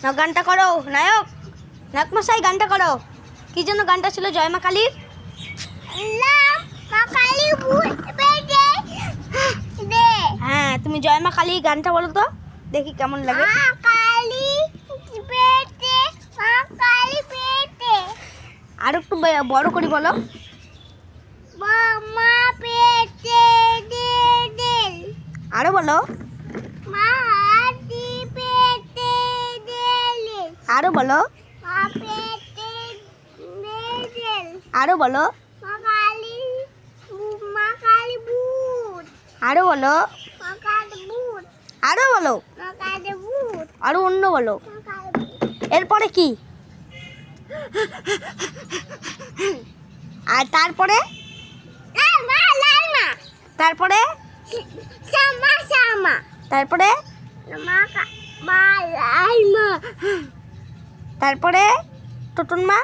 না গানটা করো নায়ক, নায়ক মশাই গানটা করো। কি জন্য গানটা ছিল জয় মা কালীর? হ্যাঁ, তুমি জয় মা কালী গানটা বলো তো, দেখি কেমন লাগে। আর একটু বড় করে বলো। আরো বলো, আরো বলো, আরো বলো, আরো বলো, আরো বলো, আরো অন্য বলো। এরপরে কি? আর তারপরে তারপরে তারপরে তারপরে টুটুন মা।